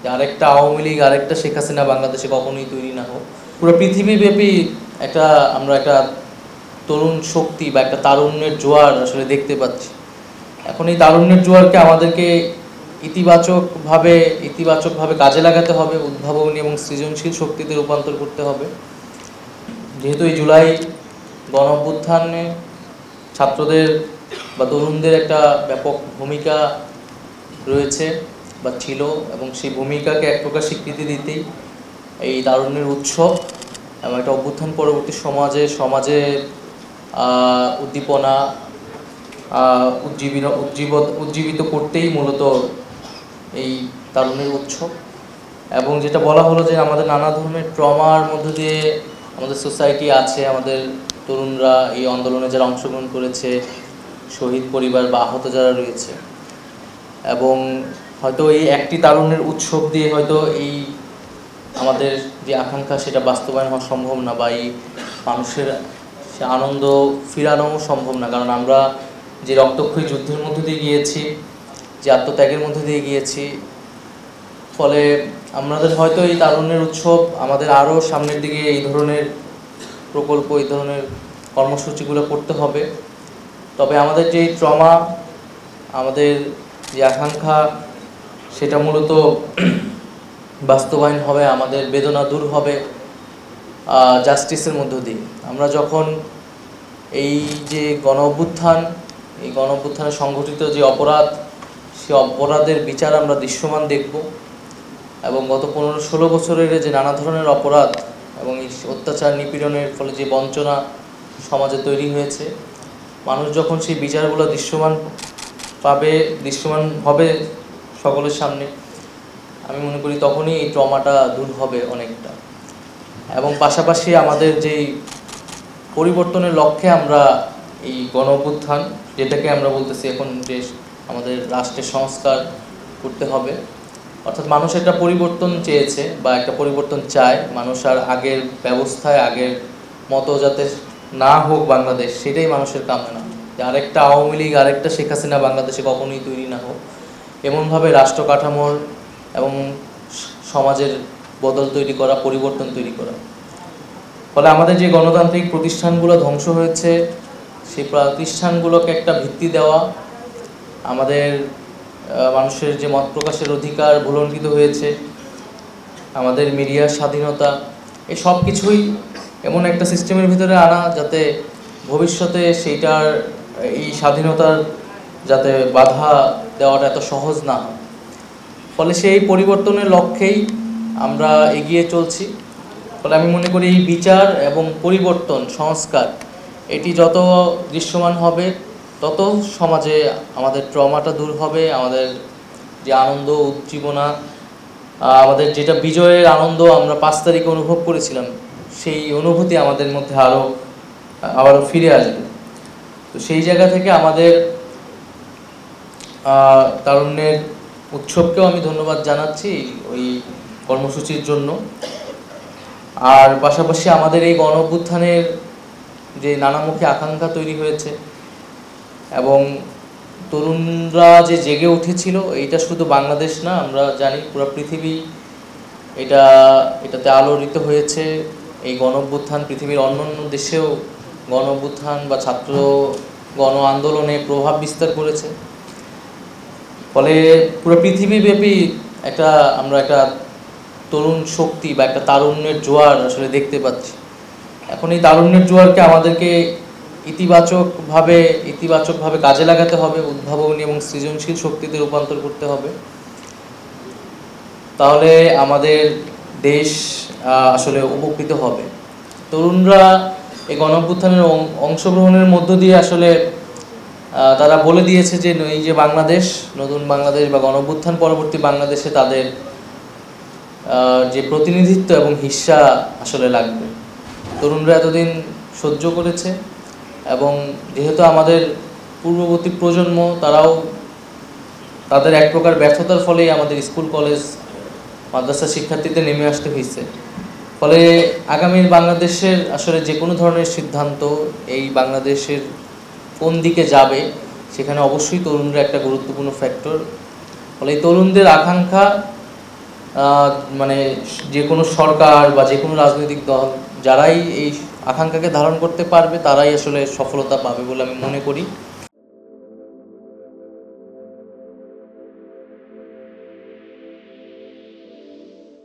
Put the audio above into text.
যে আরেকটা আওয়ামী লীগ, আরেকটা শেখ হাসিনা বাংলাদেশে কখনোই তৈরি না হোক। পুরো পৃথিবীব্যাপী আমরা একটা তরুণ শক্তি বা একটা তারুণ্যের জোয়ার আসলে দেখতে পাচ্ছি। এখন এই তারুণ্যের জোয়ারকে আমাদেরকে ইতিবাচকভাবে ইতিবাচকভাবে কাজে লাগাতে হবে, উদ্ভাবনী এবং সৃজনশীল শক্তিতে রূপান্তর করতে হবে। যেহেতু এই জুলাই গণ অভ্যুত্থানে ছাত্রদের বা তরুণদের একটা ব্যাপক ভূমিকা রয়েছে বা ছিল, এবং সেই ভূমিকাকে এক প্রকার স্বীকৃতি দিতেই এই তারুণ্যের উৎসব এবং একটা অভ্যুত্থান পরবর্তী সমাজে উদ্দীপনা উজ্জীবিত করতেই মূলত এই তারুণ্যের উৎসব। এবং যেটা বলা হলো যে আমাদের নানা ধরনের ট্রমার মধ্য দিয়ে আমাদের সোসাইটি আছে, আমাদের তরুণরা এই আন্দোলনে যারা অংশগ্রহণ করেছে, শহীদ পরিবার বা আহত যারা রয়েছে, এবং হয়তো এই একটি তারুণ্যের উৎসব দিয়ে হয়তো এই আমাদের যে আকাঙ্ক্ষা সেটা বাস্তবায়ন হওয়া সম্ভব না, বা এই মানুষের সে আনন্দ ফিরানোও সম্ভব না। কারণ আমরা যে রক্তক্ষয়ী যুদ্ধের মধ্য দিয়ে গিয়েছি, যে আত্মত্যাগের মধ্য দিয়ে গিয়েছি, ফলে আমাদের হয়তো এই তারুণ্যের উৎসব আমাদের আরও সামনের দিকে এই ধরনের প্রকল্প, এই ধরনের কর্মসূচিগুলো করতে হবে। তবে আমাদের যে ট্রমা, আমাদের যে আকাঙ্ক্ষা, সেটা মূলত বাস্তবায়ন হবে, আমাদের বেদনা দূর হবে জাস্টিসের মধ্য দিয়ে। আমরা যখন এই যে গণ অভ্যুত্থানে সংঘটিত যে অপরাধ, সেই অপরাধের বিচার আমরা দৃশ্যমান দেখব, এবং গত 15-16 বছরের যে নানা ধরনের অপরাধ এবং এই অত্যাচার নিপীড়নের ফলে যে বঞ্চনা সমাজে তৈরি হয়েছে, মানুষ যখন সেই বিচারগুলো দৃশ্যমান হবে সকলের সামনে, আমি মনে করি তখনই এই ট্রমাটা দূর হবে অনেকটা। এবং পাশাপাশি আমাদের যেই পরিবর্তনের লক্ষ্যে আমরা এই গণ অভ্যুত্থান, যেটাকে আমরা বলতেছি এখন যে আমাদের রাষ্ট্রের সংস্কার করতে হবে, অর্থাৎ মানুষ একটা পরিবর্তন চেয়েছে বা একটা পরিবর্তন চায়। মানুষ আর আগের ব্যবস্থায়, আগের মতো যাতে না হোক বাংলাদেশ, সেটাই মানুষের কামনা। যে আরেকটা আওয়ামী লীগ, আরেকটা শেখ হাসিনা বাংলাদেশে কখনোই তৈরি না হোক, এমনভাবে রাষ্ট্র কাঠামোর এবং সমাজের বদল তৈরি করা, পরিবর্তন তৈরি করা। ফলে আমাদের যে গণতান্ত্রিক প্রতিষ্ঠানগুলো ধ্বংস হয়েছে, সেই প্রতিষ্ঠানগুলোকে একটা ভিত্তি দেওয়া, আমাদের মানুষের যে মত প্রকাশের অধিকার ভুলণ্ঠিত হয়েছে, আমাদের মিডিয়ার স্বাধীনতা, এই সব কিছুই এমন একটা সিস্টেমের ভিতরে আনা যাতে ভবিষ্যতে এই স্বাধীনতার যাতে বাধা দেওয়াটা এত সহজ না হয়। ফলে সেই পরিবর্তনের লক্ষ্যেই আমরা এগিয়ে চলছি। ফলে আমি মনে করি এই বিচার এবং পরিবর্তন, সংস্কার, এটি যত দৃশ্যমান হবে তত সমাজে আমাদের ট্রমাটা দূর হবে, আমাদের যে আনন্দ উজ্জীবনা, আমাদের যেটা বিজয়ের আনন্দ আমরা 5 তারিখে অনুভব করেছিলাম, সেই অনুভূতি আমাদের মধ্যে আবারও ফিরে আসবে। তো সেই জায়গা থেকে আমাদের তারুণ্যের উৎসবকেও আমি ধন্যবাদ জানাচ্ছি ওই কর্মসূচির জন্য। আর পাশাপাশি আমাদের এই গণ অভ্যুত্থানের যে নানামুখী আকাঙ্ক্ষা তৈরি হয়েছে এবং তরুণরা যে জেগে উঠেছিল, এইটা শুধু বাংলাদেশ না, আমরা জানি পুরো পৃথিবী এটাতে আলোড়িত হয়েছে। এই গণ অভ্যুত্থান পৃথিবীর অন্যান্য দেশেও গণ অভ্যুত্থান বা ছাত্র গণ আন্দোলনে প্রভাব বিস্তার করেছে। ফলে পুরো পৃথিবীব্যাপী আমরা একটা তরুণ শক্তি বা একটা তারুণ্যের জোয়ার আসলে দেখতে পাচ্ছি। এখন এই তারুণ্যের জোয়ারকে আমাদেরকে ইতিবাচকভাবে কাজে লাগাতে হবে, উদ্ভাবনী এবং সৃজনশীল শক্তিতে রূপান্তর করতে হবে। তাহলে আমাদের দেশ আসলে উপকৃত হবে। তরুণরা এই গণ অভ্যুত্থানের অংশগ্রহণের মধ্য দিয়ে আসলে তারা বলে দিয়েছে যে এই যে বাংলাদেশ, নতুন বাংলাদেশ বা গণ অভ্যুত্থান পরবর্তী বাংলাদেশে তাদের যে প্রতিনিধিত্ব এবং হিস্সা আসলে লাগবে। তরুণরা এতদিন সহ্য করেছে, এবং যেহেতু আমাদের পূর্ববর্তী প্রজন্ম, তাদের এক প্রকার ব্যর্থতার ফলেই আমাদের স্কুল কলেজ মাদ্রাসা শিক্ষার্থীদের নেমে আসতে হয়েছে। ফলে আগামীর বাংলাদেশের আসলে যে কোনো ধরনের সিদ্ধান্ত এই বাংলাদেশের কোন দিকে যাবে, সেখানে অবশ্যই তরুণরা একটা গুরুত্বপূর্ণ ফ্যাক্টর। ফলে এই তরুণদের আকাঙ্ক্ষা মানে যে কোনো সরকার বা যে কোনো রাজনৈতিক দল যারাই এই আকাঙ্ক্ষাকে ধারণ করতে পারবে তারাই আসলে সফলতা পাবে বলে আমি মনে করি।